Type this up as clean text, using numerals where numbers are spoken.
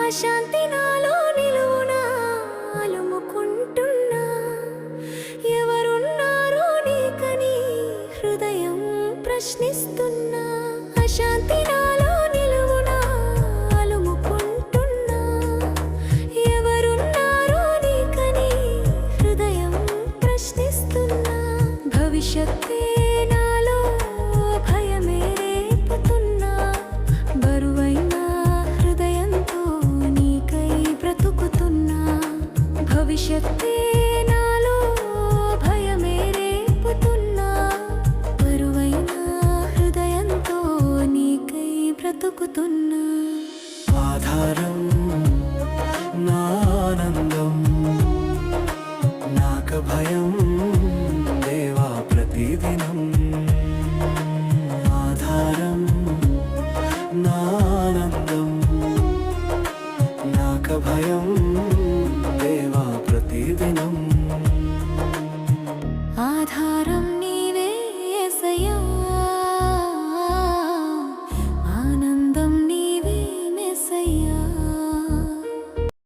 అశాంతి నాలో నిలువునా అలుముకుంటున్నా. ఎవరున్నారో నీకని హృదయం ప్రశ్నిస్తున్నా. అశాంతి నాలో నిలువునా అలుముకుంటున్నా. ఎవరున్నారో నీకని హృదయం ప్రశ్నిస్తున్నా. భవిష్యత్తే నాలో భయమే రేపుతున్నా. బరువైన హృదయంతో నీకై బ్రతుకుతున్నా. భవిష్యత్తే నాలో భయమే రేపుతున్నా. బరువైన హృదయంతో నీకై బ్రతుకుతున్నా. ఆధారం నా ఆనందం, నాక భయం దేవా ప్రతిదినం. ఆధారం నా ఆనందం, నాక భయం